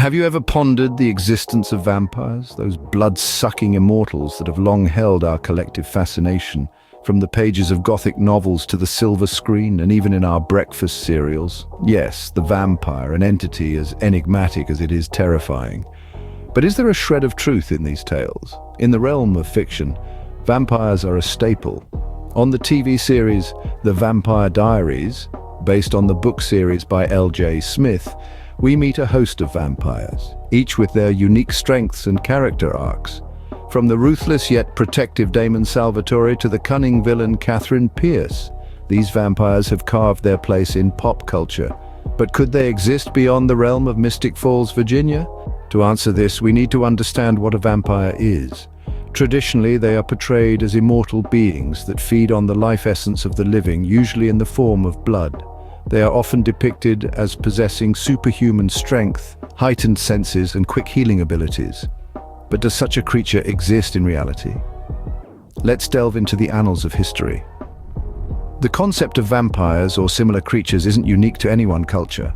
Have you ever pondered the existence of vampires, those blood-sucking immortals that have long held our collective fascination, from the pages of Gothic novels to the silver screen and even in our breakfast cereals? Yes, the vampire, an entity as enigmatic as it is terrifying. But is there a shred of truth in these tales? In the realm of fiction, vampires are a staple. On the TV series The Vampire Diaries, based on the book series by L.J. Smith, we meet a host of vampires, each with their unique strengths and character arcs. From the ruthless yet protective Damon Salvatore to the cunning villain Catherine Pierce, these vampires have carved their place in pop culture. But could they exist beyond the realm of Mystic Falls, Virginia? To answer this, we need to understand what a vampire is. Traditionally, they are portrayed as immortal beings that feed on the life essence of the living, usually in the form of blood. They are often depicted as possessing superhuman strength, heightened senses, and quick healing abilities. But does such a creature exist in reality? Let's delve into the annals of history. The concept of vampires or similar creatures isn't unique to any one culture.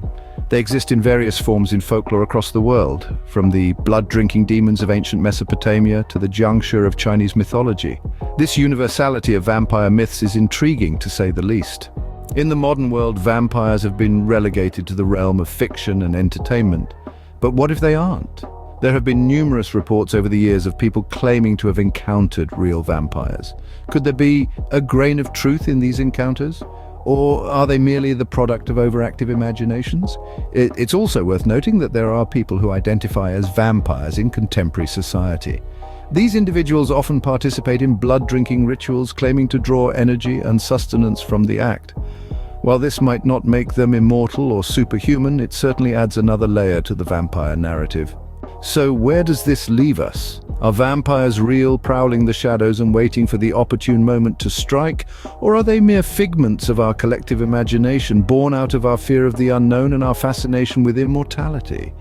They exist in various forms in folklore across the world, from the blood-drinking demons of ancient Mesopotamia to the Jiangshi of Chinese mythology. This universality of vampire myths is intriguing, to say the least. In the modern world, vampires have been relegated to the realm of fiction and entertainment. But what if they aren't? There have been numerous reports over the years of people claiming to have encountered real vampires. Could there be a grain of truth in these encounters? Or are they merely the product of overactive imaginations? It's also worth noting that there are people who identify as vampires in contemporary society. These individuals often participate in blood-drinking rituals, claiming to draw energy and sustenance from the act. While this might not make them immortal or superhuman, it certainly adds another layer to the vampire narrative. So where does this leave us? Are vampires real, prowling the shadows and waiting for the opportune moment to strike? Or are they mere figments of our collective imagination, born out of our fear of the unknown and our fascination with immortality?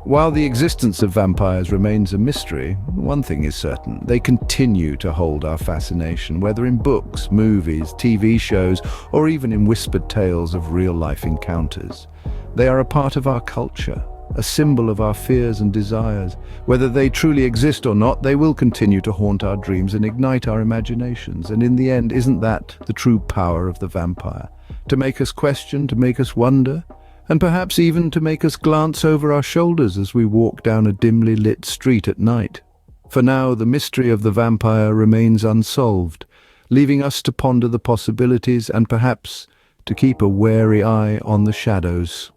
While the existence of vampires remains a mystery, one thing is certain: they continue to hold our fascination, whether in books, movies, TV shows, or even in whispered tales of real-life encounters. They are a part of our culture, a symbol of our fears and desires. Whether they truly exist or not, they will continue to haunt our dreams and ignite our imaginations. And in the end, isn't that the true power of the vampire? To make us question, to make us wonder, and perhaps even to make us glance over our shoulders as we walk down a dimly lit street at night. For now, the mystery of the vampire remains unsolved, leaving us to ponder the possibilities and perhaps to keep a wary eye on the shadows.